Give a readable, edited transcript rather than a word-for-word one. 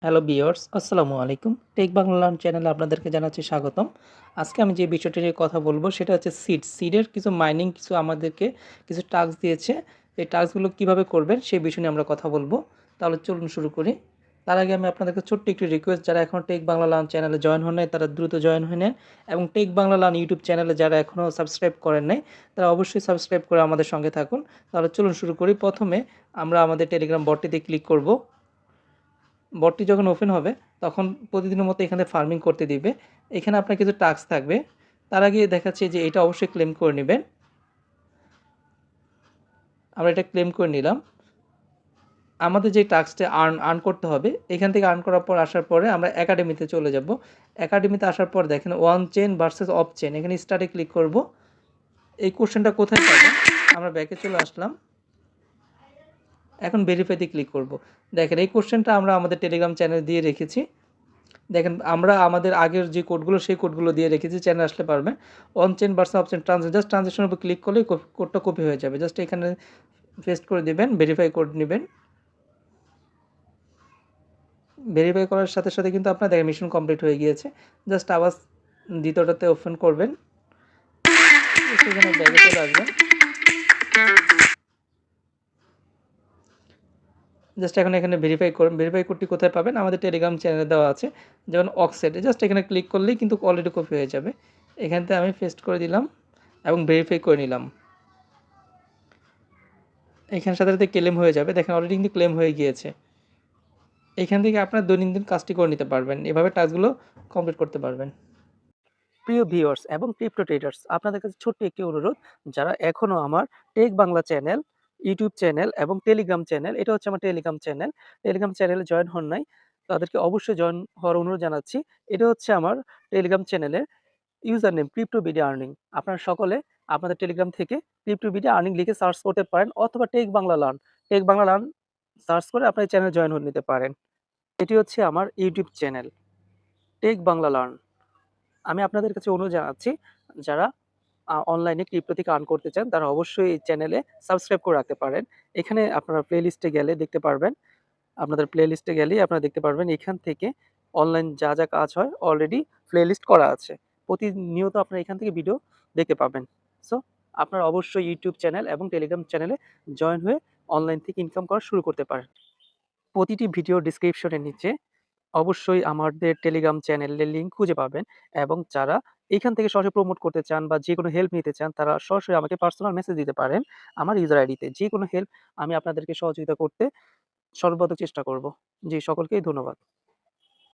Hello viewers, আসসালামু আলাইকুম। Take Bangla learn চ্যানেলে আপনাদেরকে জানাচ্ছি স্বাগতম। আজকে আমি যে বিষয়টি নিয়ে কথা বলব সেটা হচ্ছে সিড। সিডের কিছু মাইনিং কিছু আমাদেরকে কিছু টাস্ক দিয়েছে। এই টাস্কগুলো কিভাবে করবেন সেই বিষয় নিয়ে আমরা কথা বলব। তাহলে চলুন শুরু করি। তার আগে আমি আপনাদেরকে ছোট্ট একটি রিকোয়েস্ট, যারা এখনও টেক বাংলা লার্ন চ্যানেলে জয়েন হন নাই তারা দ্রুত জয়েন হয়ে নেন, এবং টেক বাংলা লার্ন ইউটিউব চ্যানেলে যারা এখনও সাবস্ক্রাইব করেন নাই তারা অবশ্যই সাবস্ক্রাইব করে আমাদের সঙ্গে থাকুন। তাহলে চলুন শুরু করি। প্রথমে আমরা আমাদের টেলিগ্রাম বটটিতে ক্লিক করব। বটটি যখন ওপেন হবে তখন প্রতিদিনের মতো এখানে ফার্মিং করতে দিবে। এখানে আপনার কিছু টাস্ক থাকবে। তার আগে দেখাচ্ছে যে এটা অবশ্যই ক্লেম করে নেবেন। আমরা এটা ক্লেম করে নিলাম। আমাদের যে টাস্কটা আর্ন করতে হবে, এখান থেকে আর্ন করার পর আসার পরে আমরা একাডেমিতে চলে যাব। একাডেমিতে আসার পর দেখেন one chain versus of chain, এখানে স্টার্টে ক্লিক করব। এই কোশ্চেনটা কোথায় পাবেন, আমরা ব্যাকে চলে আসলাম। এখন ভেরিফাইতে ক্লিক করব। দেখেন এই কোশ্চেনটা আমরা আমাদের টেলিগ্রাম চ্যানেলে দিয়ে রেখেছি। দেখেন আমরা আমাদের আগের যে কোডগুলো সেই কোডগুলো দিয়ে রেখেছি, চ্যানেল আসলে পারবেন। On chain versus of chain transaction, just ট্রানজেকশনের উপর ক্লিক করলেই কোডটা কপি হয়ে যাবে। জাস্ট এখানে পেস্ট করে দিবেন, ভেরিফাই কোড নেবেন। ভেরিফাই করার সাথে সাথে কিন্তু আপনার দেখেন মিশন কমপ্লিট হয়ে গিয়েছে। জাস্ট আবার দ্বিতীয়টাতে ওপেন করবেন, সেখানে ব্যাগে চলে আসবেন। জাস্ট এখন এখানে ভেরিফাই করুন। ভেরিফাই কোডটি কোথায় পাবেন, আমাদের টেলিগ্রাম চ্যানেলে দেওয়া আছে, যেমন অক্সেটে। জাস্ট এখানে ক্লিক করলেই কিন্তু অলরেডি কপি হয়ে যাবে। এখান থেকে আমি পেস্ট করে দিলাম এবং ভেরিফাই করে নিলাম। এখানে সাথে সাথে ক্লেম হয়ে যাবে। দেখেন অলরেডি কিন্তু ক্লেম হয়ে গিয়েছে। এখান থেকে আপনার দৈনন্দিন কাজটি করে নিতে পারবেন, এভাবে টাস্কগুলো কমপ্লিট করতে পারবেন। প্রিয় ভিউয়ার্স এবং ক্রিপ্টো ট্রেডার্স, আপনাদের কাছে ছোট্ট একটি অনুরোধ, যারা এখনও আমার tech Bangla channel, YouTube channel এবং টেলিগ্রাম চ্যানেল, এটা হচ্ছে আমার টেলিগ্রাম চ্যানেলে জয়েন হন নাই, তাদেরকে অবশ্যই জয়েন হওয়ার অনুরোধ জানাচ্ছি। এটা হচ্ছে আমার টেলিগ্রাম চ্যানেলের user name, crypto BD earning. আপনারা সকলে আপনাদের টেলিগ্রাম থেকে ক্রিপ্টো বিডি আর্নিং লিখে সার্চ করতে পারেন, অথবা টেক বাংলা লার্ন সার্চ করে আপনার চ্যানেল জয়েন হয়ে নিতে পারেন। এটি হচ্ছে আমার YouTube channel, tech Bangla learn. আমি আপনাদের কাছে অনুরোধ জানাচ্ছি, যারা অনলাইনে ক্রিপ্টো থেকে আর্ন করতে চান তারা অবশ্যই এই চ্যানেলে সাবস্ক্রাইব করে রাখতে পারেন। এখানে আপনারা প্লেলিস্টে গেলে দেখতে পারবেন, আপনাদের প্লেলিস্টে গেলেই আপনারা দেখতে পারবেন এখান থেকে অনলাইন যা যা কাজ হয় অলরেডি প্লেলিস্ট করা আছে। প্রতিনিয়ত আপনারা এখান থেকে ভিডিও দেখতে পাবেন। সো আপনারা অবশ্যই ইউটিউব চ্যানেল এবং টেলিগ্রাম চ্যানেলে জয়েন হয়ে অনলাইন থেকে ইনকাম করা শুরু করতে পারেন। প্রতিটি ভিডিও ডেসক্রিপশনের নিচে অবশ্যই আমাদের টেলিগ্রাম চ্যানেলের লিঙ্ক খুঁজে পাবেন, এবং যারা এখান থেকে সরাসরি প্রমোট করতে চান বা যে কোনো হেল্প নিতে চান তারা সরাসরি আমাকে পার্সোনাল মেসেজ দিতে পারেন আমার ইউজার আইডিতে। যে কোনো হেল্প আমি আপনাদেরকে সহযোগিতা করতে সর্বদা চেষ্টা করব। জি, সকলকেই ধন্যবাদ।